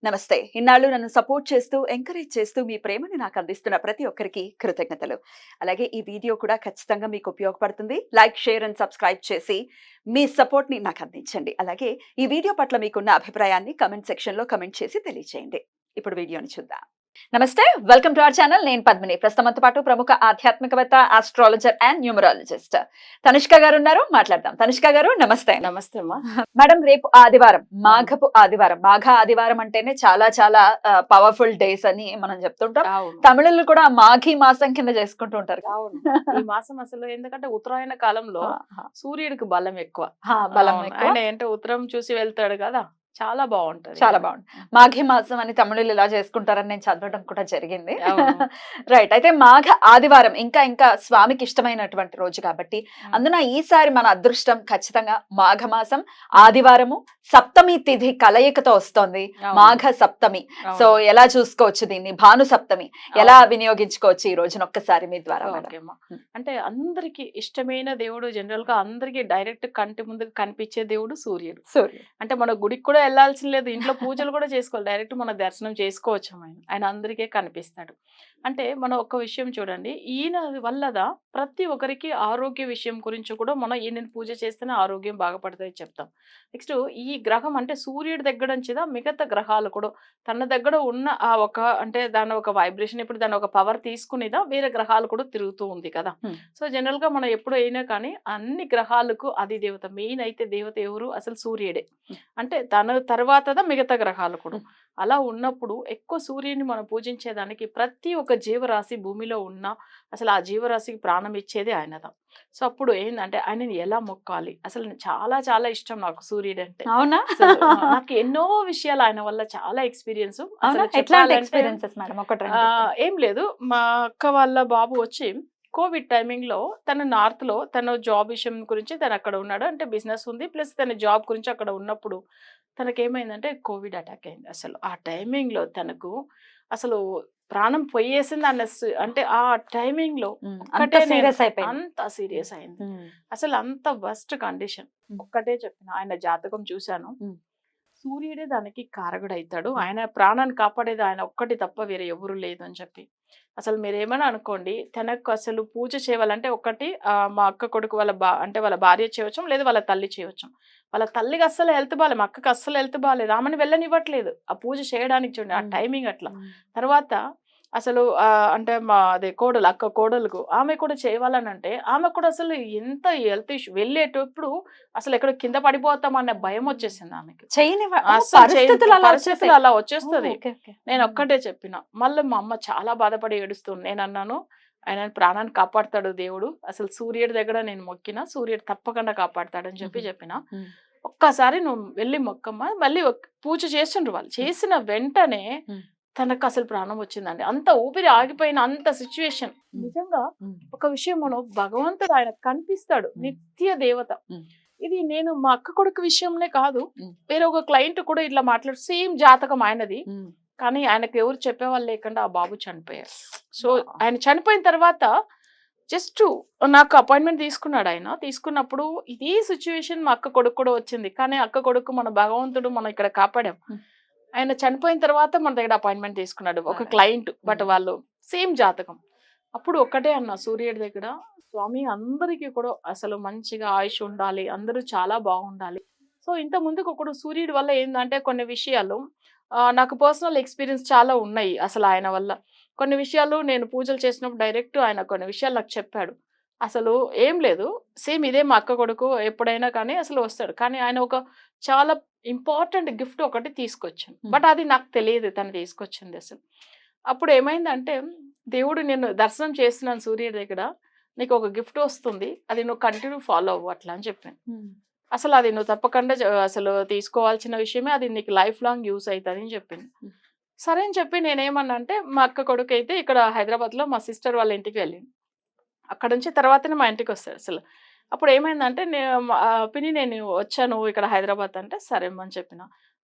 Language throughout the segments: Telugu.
నమస్తే. ఇన్నాళ్ళు నన్ను సపోర్ట్ చేస్తూ, ఎంకరేజ్ చేస్తూ మీ ప్రేమని నాకు అందిస్తున్న ప్రతి ఒక్కరికి కృతజ్ఞతలు. అలాగే ఈ వీడియో కూడా ఖచ్చితంగా మీకు ఉపయోగపడుతుంది. లైక్, షేర్ అండ్ సబ్స్క్రైబ్ చేసి మీ సపోర్ట్‌ని నాకు అందించండి. అలాగే ఈ వీడియో పట్ల మీకున్న అభిప్రాయాన్ని కామెంట్ సెక్షన్‌లో కామెంట్ చేసి తెలియజేయండి. ఇప్పుడు వీడియోని చూద్దాం. నమస్తే. Welcome to our channel. నేను పద్మిని. ప్రస్తుతం మనతో పాటు ప్రముఖ ఆధ్యాత్మికవేత్త, ఆస్ట్రాలజర్ అండ్ న్యూమరాలజిస్ట్ తనిష్క గారు ఉన్నారు. మాట్లాడదాం. తనిష్క గారు నమస్తే. నమస్తే అమ్మా. మేడం, రేపు ఆదివారం, మాఘపు ఆదివారం. మాఘ ఆదివారం అంటేనే చాలా చాలా పవర్ఫుల్ డేస్ అని మనం చెప్తుంటాం. అవును. తమిళులు కూడా మాఘీ మాసం కింద చేసుకుంటూ ఉంటారు. అవును. ఈ మాసం అసలు ఎందుకంటే ఉత్తరాయణ కాలంలో సూర్యుడికి బలం ఎక్కువ. బలం అవును. ఎక్కువ. ఆయన ఏంటో ఉత్తరం చూసి వెళ్తాడు కదా, చాలా బాగుంటది. చాలా బాగుంది. మాఘీ మాసం అని తమిళులు ఇలా చేసుకుంటారని నేను చదవడం కూడా జరిగింది. అవును. రైట్. అయితే మాఘ ఆదివారం ఇంకా స్వామికి ఇష్టమైనటువంటి రోజు కాబట్టి అందున ఈసారి మన అదృష్టం ఖచ్చితంగా మాఘమాసం ఆదివారము సప్తమి తిథి కలయికతో వస్తోంది. అవును. మాఘ సప్తమి. అవును. సో ఎలా చూసుకోవచ్చు దీన్ని? భాను సప్తమి ఎలా అవును. వినియోగించుకోవచ్చు ఈ రోజున ఒక్కసారి మీ ద్వారా మేడం? ఓకే అమ్మా. అంటే అందరికి ఇష్టమైన దేవుడు, జనరల్ గా అందరికి డైరెక్ట్ కంటి ముందుకు కనిపించే దేవుడు సూర్యుడు. సూర్యుడు. అంటే మన గుడికి కూడా వెళ్ళాల్సిన లేదు, ఇంట్లో పూజలు కూడా చేసుకోవాలి, డైరెక్ట్ మన దర్శనం చేసుకోవచ్చు. ఆయన అందరికీ కనిపిస్తాడు. అంటే మనం ఒక విషయం చూడండి, ఈయన వల్లదా ప్రతి ఒక్కరికి ఆరోగ్య విషయం గురించి కూడా మనం ఈయన పూజ చేస్తేనే ఆరోగ్యం బాగుపడుతుంది చెప్తాం. నెక్స్ట్ ఈ గ్రహం అంటే సూర్యుడి దగ్గర నుంచిదా మిగతా గ్రహాలు కూడా తన దగ్గర ఉన్న ఆ ఒక అంటే దాని ఒక వైబ్రేషన్, ఇప్పుడు దాని ఒక పవర్ తీసుకునేదా వేరే గ్రహాలు కూడా తిరుగుతూ ఉంది కదా. సో జనరల్ గా మనం ఎప్పుడు అయినా కానీ అన్ని గ్రహాలకు అది దేవత, మెయిన్ అయితే దేవత ఎవరు? అసలు సూర్యుడే. అంటే తన తర్వాతదా మిగతా గ్రహాలు కూడా. అలా ఉన్నప్పుడు ఎక్కువ సూర్యుని మనం పూజించేదానికి ప్రతి ఒక్క జీవరాశి భూమిలో ఉన్న అసలు ఆ జీవరాశికి ప్రాణం ఇచ్చేది ఆయనదా. సో అప్పుడు ఏంటంటే ఆయనని ఎలా మొక్కాలి, అసలు చాలా చాలా ఇష్టం నాకు సూర్యుడు అంటే. అవునా? నాకు ఎన్నో విషయాలు ఆయన వల్ల చాలా ఎక్స్పీరియన్స్. ఏం లేదు, మా అక్క వాళ్ళ బాబు వచ్చి కోవిడ్ టైమింగ్ లో తన నార్త్ లో తన జాబ్ విషయం గురించి తను అక్కడ ఉన్నాడు. అంటే బిజినెస్ ఉంది ప్లస్ తన జాబ్ గురించి అక్కడ ఉన్నప్పుడు తనకేమైందంటే కోవిడ్ అటాక్ అయింది. అసలు ఆ టైమింగ్ లో తనకు అసలు ప్రాణం పోయేసింది అంటే ఆ టైమింగ్ లో అంత సీరియస్ అయింది. అసలు అంత వర్స్ట్ కండిషన్. ఒక్కటే చెప్పిన, ఆయన జాతకం చూశాను, సూర్యుడే దానికి కారకుడు అవుతాడు, ఆయన ప్రాణాన్ని కాపాడేది ఆయన ఒక్కటి తప్ప వేరే ఎవరు లేదు అని చెప్పి. అసలు మీరేమన్నా అనుకోండి, తనకు అసలు పూజ చేయాలంటే ఒకటి మా అక్క కొడుకు వాళ్ళ అంటే వాళ్ళ భార్య చేయవచ్చు, లేదా వాళ్ళ తల్లి చేయవచ్చు. వాళ్ళ తల్లికి అస్సలు హెల్త్ బాగాలేదు, మా అక్కకి అస్సలు హెల్త్ బాగాలేదు, ఆమెను వెళ్ళనివ్వట్లేదు ఆ పూజ చేయడానికి. చూడండి ఆ టైమింగ్ అట్లా. తర్వాత అసలు అంటే మా అదే కోడలు, అక్క కోడలకు ఆమె కూడా చేయాలని అంటే ఆమె కూడా అసలు ఎంత హెల్త్ ఇష్యూ, వెళ్ళేటప్పుడు అసలు ఎక్కడ కింద పడిపోతాం అనే భయం వచ్చేసింది ఆమెకి. పరిస్థితులు అలా వచ్చేస్తుంది. నేను ఒక్కటే చెప్పిన, మళ్ళీ మా అమ్మ చాలా బాధపడి ఏడుస్తుంది. నేను అన్నాను, ఆయన ప్రాణాన్ని కాపాడుతాడు దేవుడు, అసలు సూర్యుడి దగ్గర నేను మొక్కిన, సూర్యుడు తప్పకుండా కాపాడుతాడని చెప్పిన. ఒక్కసారి నువ్వు వెళ్ళి మొక్కమ్మ, మళ్ళీ పూజ చేస్తుండ్రు వాళ్ళు. చేసిన వెంటనే తనకు అసలు ప్రాణం వచ్చిందండి. అంత ఊపిరి ఆగిపోయిన అంత సిచ్యువేషన్. నిజంగా ఒక విషయం, మనం భగవంతుడు ఆయన కనిపిస్తాడు, నిత్య దేవత. ఇది నేను మా అక్క కొడుకు విషయంలో కాదు, వేరే ఒక క్లయింట్ కూడా ఇట్లా మాట్లాడు, సేమ్ జాతకం ఆయనది, కానీ ఆయనకు ఎవరు చెప్పేవాళ్ళు లేకుండా ఆ బాబు చనిపోయారు. సో ఆయన చనిపోయిన తర్వాత జస్ట్ నాకు అపాయింట్మెంట్ తీసుకున్నాడు. ఆయన తీసుకున్నప్పుడు ఇదే సిచ్యువేషన్ మా అక్క కొడుకు కూడా వచ్చింది, కానీ అక్క కొడుకు మన భగవంతుడు మనం ఇక్కడ కాపాడాం. ఆయన చనిపోయిన తర్వాత మన దగ్గర అపాయింట్మెంట్ తీసుకున్నాడు ఒక క్లయింట్, బట్ వాళ్ళు సేమ్ జాతకం. అప్పుడు ఒక్కటే అన్న సూర్యుడి దగ్గర, స్వామి అందరికీ కూడా అసలు మంచిగా ఆయుష్ ఉండాలి, అందరూ చాలా బాగుండాలి. సో ఇంత ముందుకు ఒకడు సూర్యుడి వల్ల ఏంటంటే కొన్ని విషయాలు నాకు పర్సనల్ ఎక్స్పీరియన్స్ చాలా ఉన్నాయి. అసలు ఆయన వల్ల కొన్ని విషయాలు నేను పూజలు చేసినప్పుడు డైరెక్ట్ ఆయన కొన్ని విషయాలు నాకు చెప్పాడు. అసలు ఏం లేదు, సేమ్ ఇదే మా అక్క కొడుకు ఎప్పుడైనా కానీ అసలు వస్తాడు, కానీ ఆయన ఒక చాలా ఇంపార్టెంట్ గిఫ్ట్ ఒకటి తీసుకొచ్చాను, బట్ అది నాకు తెలియదు తను తీసుకొచ్చింది. అసలు అప్పుడు ఏమైందంటే, దేవుడు నేను దర్శనం చేస్తున్నాను సూర్యుడి దగ్గర, నీకు ఒక గిఫ్ట్ వస్తుంది, అది నువ్వు కంటిన్యూ ఫాలో అవ్వు అట్లా అని చెప్పాను. అసలు అది నువ్వు తప్పకుండా అసలు తీసుకోవాల్సిన విషయమే, అది నీకు లైఫ్ లాంగ్ యూస్ అవుతుంది అని చెప్పింది. సరే అని చెప్పి నేనేమన్నా అంటే, మా అక్క కొడుకు అయితే ఇక్కడ హైదరాబాద్లో మా సిస్టర్ వాళ్ళ ఇంటికి వెళ్ళింది, అక్కడ నుంచి తర్వాతనే మా ఇంటికి వస్తాడు. అసలు అప్పుడు ఏమైందంటే, పిన్ని నేను వచ్చాను ఇక్కడ హైదరాబాద్ అంటే, సరే అని చెప్పిన,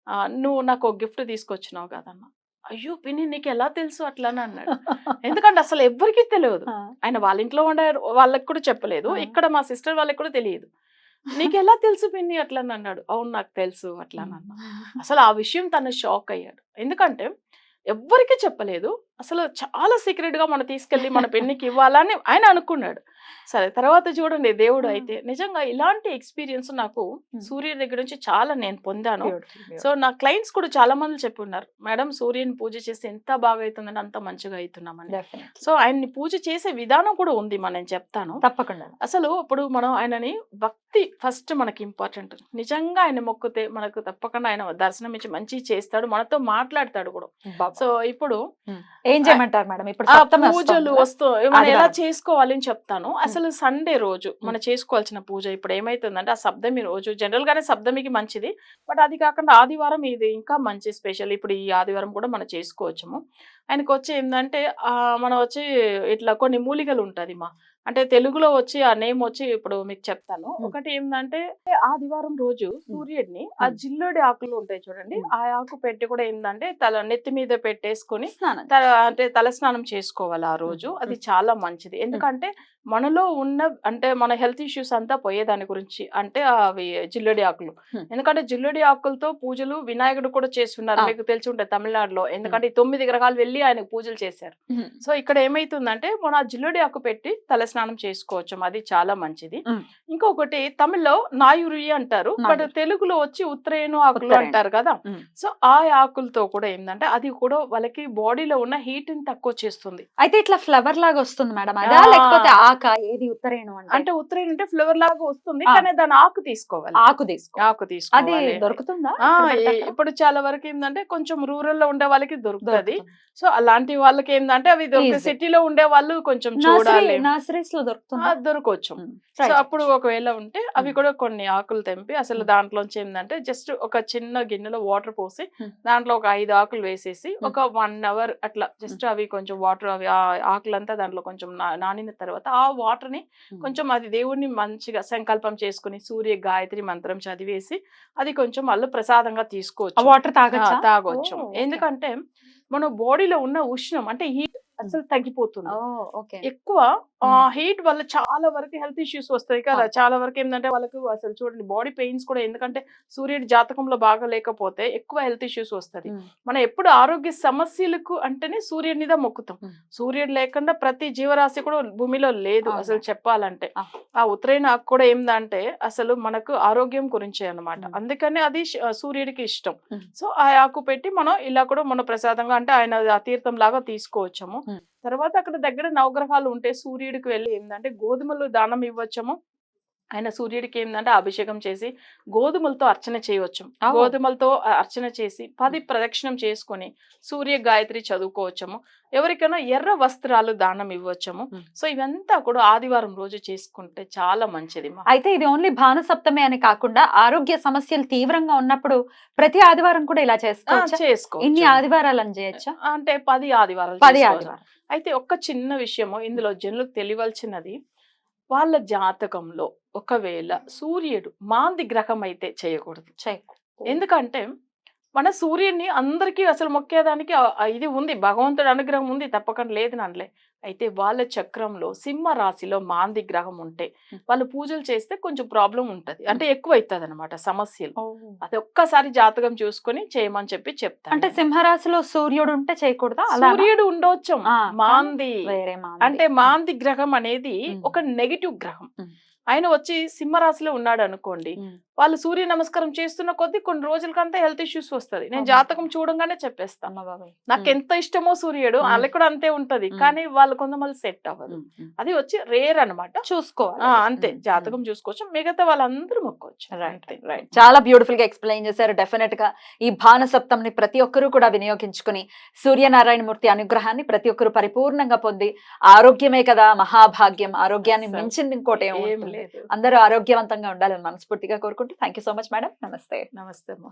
నువ్వు నాకు ఒక గిఫ్ట్ తీసుకొచ్చినావు కదన్న. అయ్యో పిన్ని నీకు ఎలా తెలుసు అట్లా అని అన్నాడు. ఎందుకంటే అసలు ఎవ్వరికీ తెలియదు, ఆయన వాళ్ళ ఇంట్లో ఉండే వాళ్ళకి కూడా చెప్పలేదు, ఇక్కడ మా సిస్టర్ వాళ్ళకి కూడా తెలియదు. నీకెలా తెలుసు పిన్ని అట్లా అని అన్నాడు. అవును నాకు తెలుసు అట్లా అని అన్నా. అసలు ఆ విషయం తను షాక్ అయ్యాడు. ఎందుకంటే ఎవ్వరికీ చెప్పలేదు. అసలు చాలా సీక్రెట్‌గా మనం తీసుకెళ్ళి మన పిన్నికి ఇవ్వాలని ఆయన అనుకున్నాడు. సరే తర్వాత చూడండి దేవుడు అయితే నిజంగా ఇలాంటి ఎక్స్‌పీరియన్స్ నాకు సూర్యుడి దగ్గర నుంచి చాలా నేను పొందాను. సో నా క్లయింట్స్ కూడా చాలా మంది చెప్పున్నారు. మేడం సూర్యుని పూజ చేస్తే ఎంత బాగా అయితుందని అంత మంచిగా అయితున్నామని. సో ఆయన్ని పూజ చేసే విధానం కూడా ఉంది నేను చెప్తాను. తప్పకుండా. అసలు ఇప్పుడు మనం ఆయనని భక్తి ఫస్ట్ మనకి ఇంపార్టెంట్. నిజంగా ఆయన మొక్కితే మనకు తప్పకుండా ఆయన దర్శనం ఇచ్చి మంచిగా చేస్తాడు. మనతో మాట్లాడతాడు కూడా. సో ఇప్పుడు ఏం చేయమంటారు మేడం? ఇప్పుడు ఆ సప్తమి పూజలు వస్తుంది. మనం ఎలా ఆదివారం. చేసుకోవాలి అని చెప్తాను. అసలు సండే రోజు మనం చేసుకోవాల్సిన పూజ ఇప్పుడు ఏమైతుందంటే ఆ సప్తమి రోజు జనరల్ గానే సప్తమికి మంచిది. బట్ అది కాకుండా ఆదివారం ఇది ఇంకా మంచి స్పెషల్. ఇప్పుడు ఈ ఆదివారం కూడా మనం చేసుకోవచ్చుము. ఆయనకు వచ్చి ఏంటంటే మనం వచ్చి ఇట్లా కొన్ని మూలికలు ఉంటది అంటే తెలుగులో వచ్చి ఆ నేమ్ వచ్చి ఇప్పుడు మీకు చెప్తాను. ఒకటి ఏంటంటే ఆదివారం రోజు సూర్యుడిని ఆ జిల్లుడి ఆకులు ఉంటాయి చూడండి, ఆ ఆకు పెట్టి కూడా ఏంటంటే నెత్తి మీద పెట్టేసుకొని అంటే తలస్నానం చేసుకోవాలి ఆ రోజు. అది చాలా మంచిది. ఎందుకంటే మనలో ఉన్న అంటే మన హెల్త్ ఇష్యూస్ అంతా పోయేదాని గురించి అంటే అవి జిల్లుడి ఆకులు. ఎందుకంటే జిల్లుడి ఆకులతో పూజలు వినాయకుడు కూడా చేస్తున్నారు, మీకు తెలిసి ఉంటుంది తమిళనాడులో. ఎందుకంటే 9 గ్రహాలు వెళ్ళి ఆయనకు పూజలు చేశారు. సో ఇక్కడ ఏమైతుందంటే మన ఆ జిల్లుడి ఆకు పెట్టి తలస్నానం చేసుకోవచ్చు, అది చాలా మంచిది. ఇంకొకటి తమిళ్లో నాయురి అంటారు, బట్ తెలుగులో వచ్చి ఉత్తరేణు ఆకులు అంటారు కదా. సో ఆ ఆకులతో కూడా ఏంటంటే అది కూడా వాళ్ళకి బాడీలో ఉన్న హీట్ ని తక్కువ చేస్తుంది. అయితే ఇట్లా ఫ్లవర్ లాగా వస్తుంది మేడం, అదా లేకపోతే ఆక? ఏది ఉత్తరేణు అంటే ఉత్తరేణు అంటే ఫ్లవర్ లాగా వస్తుంది, కానీ దాని ఆకు తీసుకోవాలి. ఆకు అది తీసుకోవాలి. దొరుకుతుందా? ఇప్పుడు చాలా వరకు ఏంటంటే కొంచెం రూరల్ లో ఉండే వాళ్ళకి దొరుకుతుంది. సో అలాంటి వాళ్ళకి ఏంటంటే అవి సిటీలో ఉండే వాళ్ళు కొంచెం చూడాలి, నర్సరీస్ లో దొరకవచ్చు. సో అప్పుడు ఒకవేళ ఉంటే అవి కూడా కొన్ని ఆకులు తెంపి అసలు దాంట్లోంచి ఏంటంటే జస్ట్ ఒక చిన్న గిన్నెలో వాటర్ పోసి దాంట్లో ఒక 5 ఆకులు వేసేసి ఒక 1 అవర్ అట్లా జస్ట్ అవి కొంచెం వాటర్ అవి ఆ ఆకులంతా దాంట్లో కొంచెం నానిన తర్వాత ఆ వాటర్ ని కొంచెం అది దేవుడిని మంచిగా సంకల్పం చేసుకుని సూర్య గాయత్రి మంత్రం చదివేసి అది కొంచెం మళ్ళీ ప్రసాదంగా తీసుకోవచ్చు, వాటర్ తాగొచ్చు. ఎందుకంటే మన బాడీలో ఉన్న ఉష్ణం అంటే హీట్ అసలు తగ్గిపోతుంది. ఎక్కువ హీట్ వల్ల చాలా వరకు హెల్త్ ఇష్యూస్ వస్తాయి కదా. చాలా వరకు ఏంటంటే వాళ్ళకు అసలు చూడండి బాడీ పెయిన్స్ కూడా, ఎందుకంటే సూర్యుడి జాతకంలో బాగా లేకపోతే ఎక్కువ హెల్త్ ఇష్యూస్ వస్తుంది. మనం ఎప్పుడు ఆరోగ్య సమస్యలకు అంటేనే సూర్యుడినిదా మొక్కుతాం. సూర్యుడు లేకుండా ప్రతి జీవరాశి కూడా భూమిలో లేదు అసలు చెప్పాలంటే. ఆ ఉత్తరాయణ ఆకు కూడా ఏందంటే అసలు మనకు ఆరోగ్యం గురించే అన్నమాట. అందుకని అది సూర్యుడికి ఇష్టం. సో ఆ ఆకు పెట్టి మనం ఇలా కూడా మన ప్రసాదంగా అంటే ఆయన ఆ తీర్థం లాగా తీసుకోవచ్చము. తర్వాత అక్కడ దగ్గర నవగ్రహాలు ఉంటే సూర్యుడికి వెళ్ళి ఏంటంటే గోధుమలు దానం ఇవ్వచ్చము. ఆయన సూర్యుడికి ఏంటంటే అభిషేకం చేసి గోధుమలతో అర్చన చేయవచ్చు. గోధుమలతో అర్చన చేసి 10 ప్రదక్షిణం చేసుకొని సూర్య గాయత్రి చదువుకోవచ్చము. ఎవరికైనా ఎర్ర వస్త్రాలు దానం ఇవ్వచ్చము. సో ఇవంతా కూడా ఆదివారం రోజు చేసుకుంటే చాలా మంచిది. అయితే ఇది ఓన్లీ భాను సప్తమి అని కాకుండా ఆరోగ్య సమస్యలు తీవ్రంగా ఉన్నప్పుడు ప్రతి ఆదివారం కూడా ఇలా చేసుకోవచ్చు. ఇన్ని ఆదివారాలు అని చేయొచ్చా? అంటే 10 ఆదివారాలు. 10 ఆదివారాలు. అయితే ఒక్క చిన్న విషయము ఇందులో జనులకు తెలియవలసినది, వాళ్ళ జాతకంలో ఒకవేళ సూర్యుడు మాంది గ్రహం అయితే చేయకూడదు. ఎందుకంటే మన సూర్యుడిని అందరికీ అసలు మొక్కేదానికి ఇది ఉంది, భగవంతుడి అనుగ్రహం ఉంది, తప్పకుండా లేదని అనలే. అయితే వాళ్ళ చక్రంలో సింహ రాశిలో మాంది గ్రహం ఉంటే వాళ్ళు పూజలు చేస్తే కొంచెం ప్రాబ్లం ఉంటది, అంటే ఎక్కువ అవుతుంది అనమాట సమస్యలు. అది ఒక్కసారి జాతకం చూసుకొని చేయమని చెప్తాను. అంటే సింహరాశిలో సూర్యుడు ఉంటే చేయకూడదా? సూర్యుడు ఉండవచ్చు, మాంది అంటే మాంది గ్రహం అనేది ఒక నెగిటివ్ గ్రహం. ఆయన వచ్చి సింహరాశిలో ఉన్నాడు అనుకోండి, వాళ్ళు సూర్య నమస్కారం చేస్తున్న కొద్దీ కొన్ని రోజులకంతా హెల్త్ ఇష్యూస్ వస్తుంది. నేను జాతకం చూడంగానే చెప్పేస్తాను, నాకు ఎంత ఇష్టమో సూర్యుడు వాళ్ళకి కూడా అంతే ఉంటది, కానీ వాళ్ళు కొంతమంది సెట్ అవ్వదు. అది వచ్చి రేర్ అనమాట, చూసుకోవాలి అంతే. జాతకం చూసుకోవచ్చు, మిగతా వాళ్ళందరూ మొక్కోవచ్చు. రైట్, చాలా బ్యూటిఫుల్ గా ఎక్స్ప్లెయిన్ చేశారు. డెఫినెట్ గా ఈ భాను సప్తమిని ప్రతి ఒక్కరూ కూడా వినియోగించుకుని సూర్యనారాయణ మూర్తి అనుగ్రహాన్ని ప్రతి ఒక్కరు పరిపూర్ణంగా పొంది ఆరోగ్యమే కదా మహాభాగ్యం, ఆరోగ్యాన్ని మించింది ఇంకోటి ఏం లేదు. అందరూ ఆరోగ్యవంతంగా ఉండాలని మనస్ఫూర్తిగా కోరుకుంటూ thank you so much madam. నమస్తే. నమస్తే అమ్మా.